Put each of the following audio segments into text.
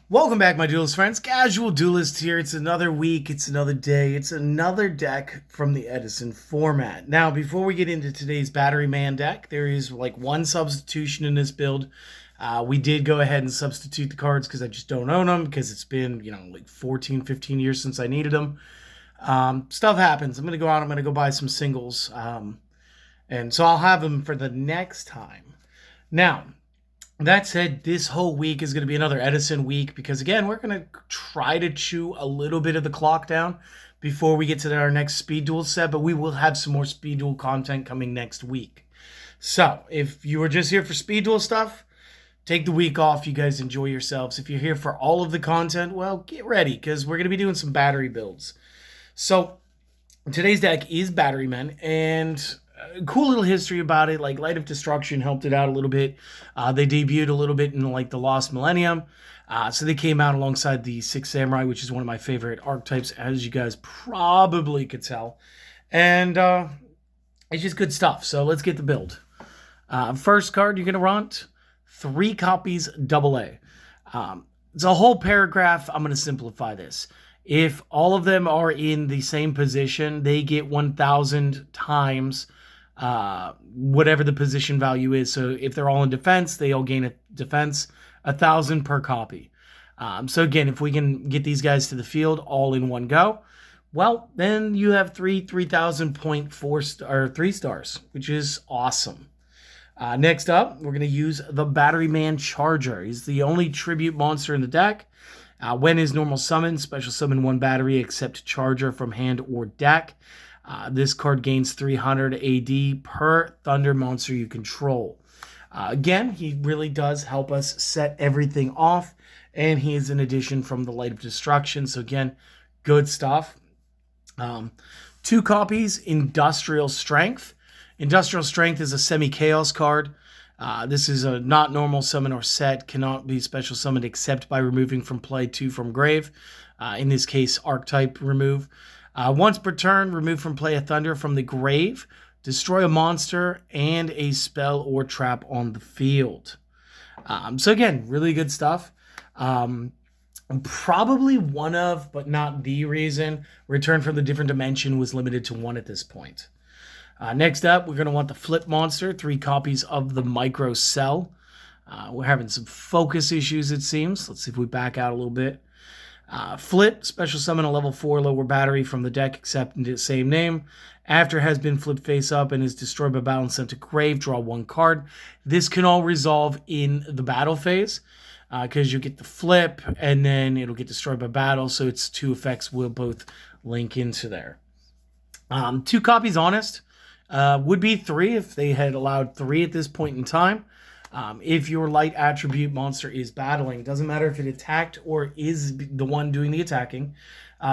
Welcome back, my Duelist friends. Casual Duelist here. It's another week, it's another day, it's another deck from the Edison format. Now, before we get into today's Batteryman deck, there is like one substitution in this build. We did go ahead and substitute the cards because I just don't own them because it's been, like 14, 15 years since I needed them. Stuff happens. I'm going to go out, I'm going to go buy some singles. And so I'll have them for the next time. Now, that said, this whole week is going to be another Edison week because, again, we're going to try to chew a little bit of the clock down before we get to our next speed duel set, but we will have some more speed duel content coming next week. So, if you were just here for speed duel stuff, take the week off. You guys enjoy yourselves. If you're here for all of the content, well, get ready because we're going to be doing some battery builds. So, today's deck is Batteryman, and cool little history about it. Like Light of Destruction helped it out a little bit. They debuted a little bit in like the Lost Millennium. So they came out alongside the Six Samurai, which is one of my favorite archetypes, as you guys probably could tell. And it's just good stuff. So let's get the build. First card you're going to want, 3 copies AA. It's a whole paragraph. I'm going to simplify this. If all of them are in the same position, they get 1,000 times whatever the position value is. So if they're all in defense, they all gain a defense, 1,000 per copy. So again, if we can get these guys to the field all in one go, well, then you have 3,000.4 stars, which is awesome. Next up, we're going to use the Batteryman Charger. He's the only tribute monster in the deck. When is normal summon, special summon 1 battery except Charger from hand or deck. This card gains 300 AD per Thunder monster you control. Again, he really does help us set everything off, and he is an addition from the Light of Destruction. So again, good stuff. 2 copies, Industrial Strength. Industrial Strength is a semi-chaos card. This is a not normal summon or set, cannot be special summoned except by removing from play 2 from grave. In this case, archetype remove. Once per turn, remove from play a Thunder from the grave, destroy a monster and a spell or trap on the field. So again, really good stuff. Probably one of, but not the reason, Return from the Different Dimension was limited to 1 at this point. Next up, we're going to want the Flip monster, 3 copies of the Micro Cell. We're having some focus issues, it seems. Let's see if we back out a little bit. Flip, special summon a level 4 lower battery from the deck except in the same name. After it has been flipped face up and is destroyed by battle and sent to grave, draw 1 card. This can all resolve in the battle phase because you get the flip and then it'll get destroyed by battle, so its 2 effects will both link into there. 2 copies Honest. Would be 3 if they had allowed 3 at this point in time. If your light attribute monster is battling, doesn't matter if it attacked or is the one doing the attacking,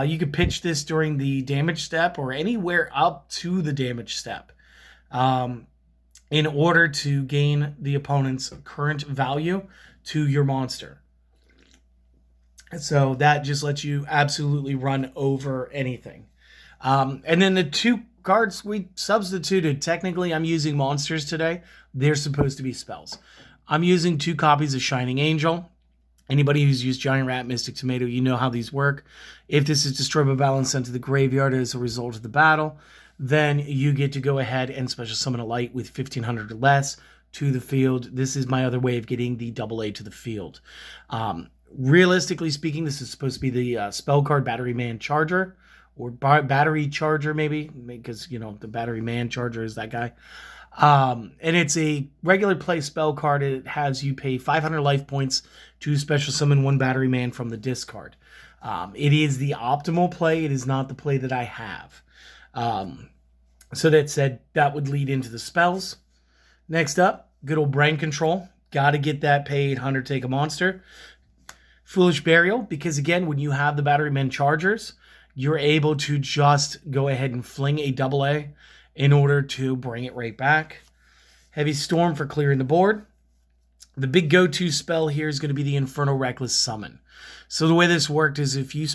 you could pitch this during the damage step or anywhere up to the damage step in order to gain the opponent's current value to your monster. So that just lets you absolutely run over anything. And then the 2 cards we substituted, technically I'm using monsters today. They're supposed to be spells. I'm using 2 copies of Shining Angel. Anybody who's used Giant Rat, Mystic Tomato, you know how these work. If this is destroyed by battle and sent to the graveyard as a result of the battle, then you get to go ahead and special summon a light with 1,500 or less to the field. This is my other way of getting the AA to the field. Realistically speaking, this is supposed to be the spell card Batteryman Charger, or Battery Charger maybe, because, the Batteryman Charger is that guy. And it's a regular play spell card. It has you pay 500 life points to special summon 1 Batteryman from the discard. It is the optimal play. It is not the play that I have. So that said, that would lead into the spells. Next up, good old Brain Control. Got to get that paid. Hunter take a monster. Foolish Burial, because again, when you have the Batteryman Chargers, you're able to just go ahead and fling a AA in order to bring it right back. Heavy Storm for clearing the board. The big go-to spell here is going to be the Inferno Reckless Summon. So the way this worked is if you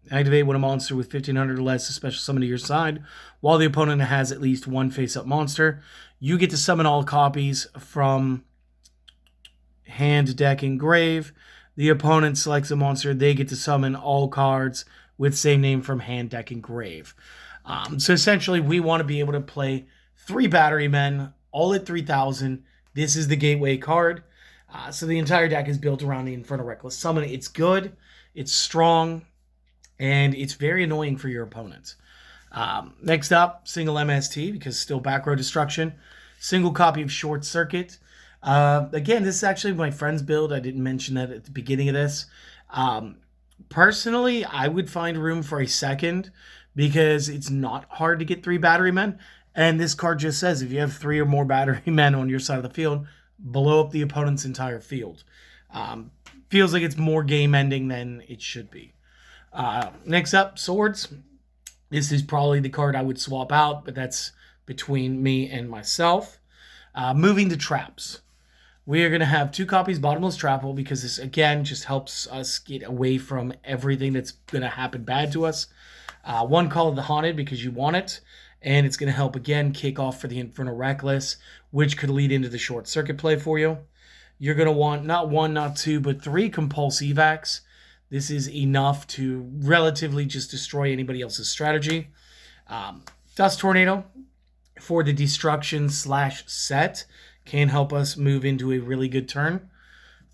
activate when a monster with 1,500 or less is special summon to your side, while the opponent has at least 1 face-up monster, you get to summon all copies from hand, deck, and grave. The opponent selects a monster. They get to summon all cards with same name from hand, deck, and grave. So essentially, we want to be able to play 3 Batterymen, all at 3,000. This is the gateway card. So the entire deck is built around the Inferno Reckless Summon. It's good, it's strong, and it's very annoying for your opponent. Next up, single MST, because still back row destruction. Single copy of Short Circuit. Again, this is actually my friend's build. I didn't mention that at the beginning of this. Personally, I would find room for a second because it's not hard to get 3 Batterymen. And this card just says if you have 3 or more Batterymen on your side of the field, blow up the opponent's entire field. Feels like it's more game ending than it should be. Next up, Swords. This is probably the card I would swap out, but that's between me and myself. Moving to Traps. We are going to have 2 copies Bottomless Trap Hole because this, again, just helps us get away from everything that's going to happen bad to us. 1 Call of the Haunted because you want it. And it's going to help, again, kick off for the Inferno Reckless, which could lead into the Short Circuit play for you. You're going to want not 1, not 2, but 3 Compulse Evacs. This is enough to relatively just destroy anybody else's strategy. Dust Tornado for the destruction / set can help us move into a really good turn.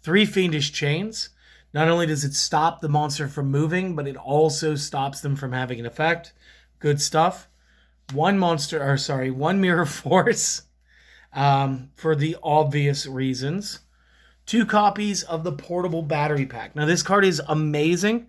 3 Fiendish Chains. Not only does it stop the monster from moving, but it also stops them from having an effect. Good stuff. 1 Mirror Force for the obvious reasons. 2 copies of the Portable Battery Pack. Now, this card is amazing.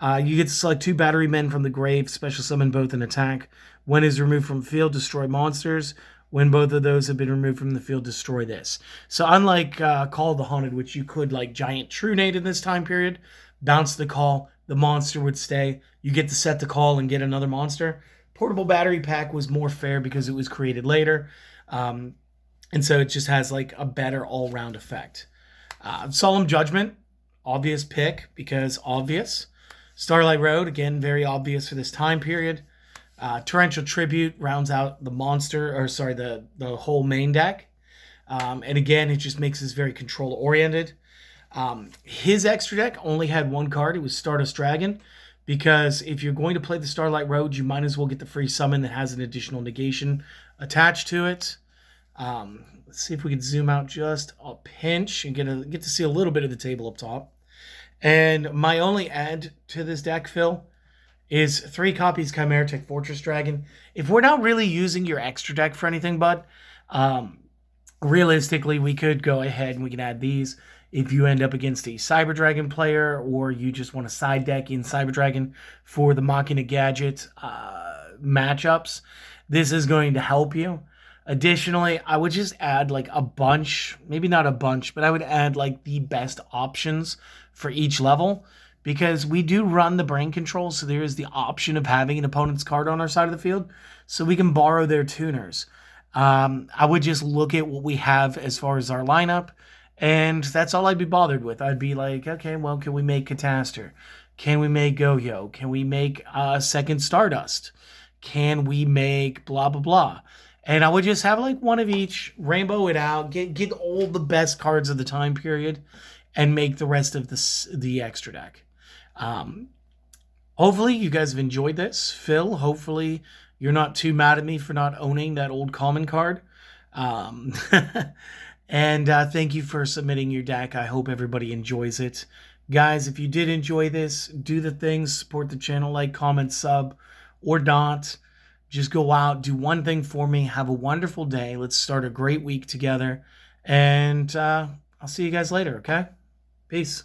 You get to select 2 Batterymen from the grave, special summon both in attack. When is removed from field, destroy monsters. When both of those have been removed from the field, destroy this. So unlike Call of the Haunted, which you could like Giant Trunade in this time period, bounce the call, the monster would stay. You get to set the call and get another monster. Portable Battery Pack was more fair because it was created later. And so it just has like a better all-round effect. Solemn Judgment, obvious pick because obvious. Starlight Road, again, very obvious for this time period. Torrential Tribute rounds out the the whole main deck. And again, it just makes us very control-oriented. His extra deck only had 1 card. It was Stardust Dragon. Because if you're going to play the Starlight Road, you might as well get the free summon that has an additional negation attached to it. Let's see if we can zoom out just a pinch and get to see a little bit of the table up top. And my only add to this deck, Phil, is 3 copies Chimera Tech Fortress Dragon. If we're not really using your extra deck for anything, bud, realistically, we could go ahead and we can add these. If you end up against a Cyber Dragon player or you just want a side deck in Cyber Dragon for the Machina Gadget matchups, this is going to help you. Additionally, I would just add like a bunch, maybe not a bunch, but I would add like the best options for each level because we do run the brain control, so there is the option of having an opponent's card on our side of the field, so we can borrow their tuners. I would just look at what we have as far as our lineup, and that's all I'd be bothered with. I'd be like, okay, well, can we make Catastor? Can we make Go-Yo? Can we make Second Stardust? Can we make blah, blah, blah? And I would just have like 1 of each, rainbow it out, get all the best cards of the time period, and make the rest of the extra deck. Hopefully you guys have enjoyed this. Phil, hopefully you're not too mad at me for not owning that old common card. And thank you for submitting your deck. I hope everybody enjoys it. Guys, if you did enjoy this, do the things, support the channel, like, comment, sub, or not. Just go out, do one thing for me. Have a wonderful day. Let's start a great week together. And I'll see you guys later, okay? Peace.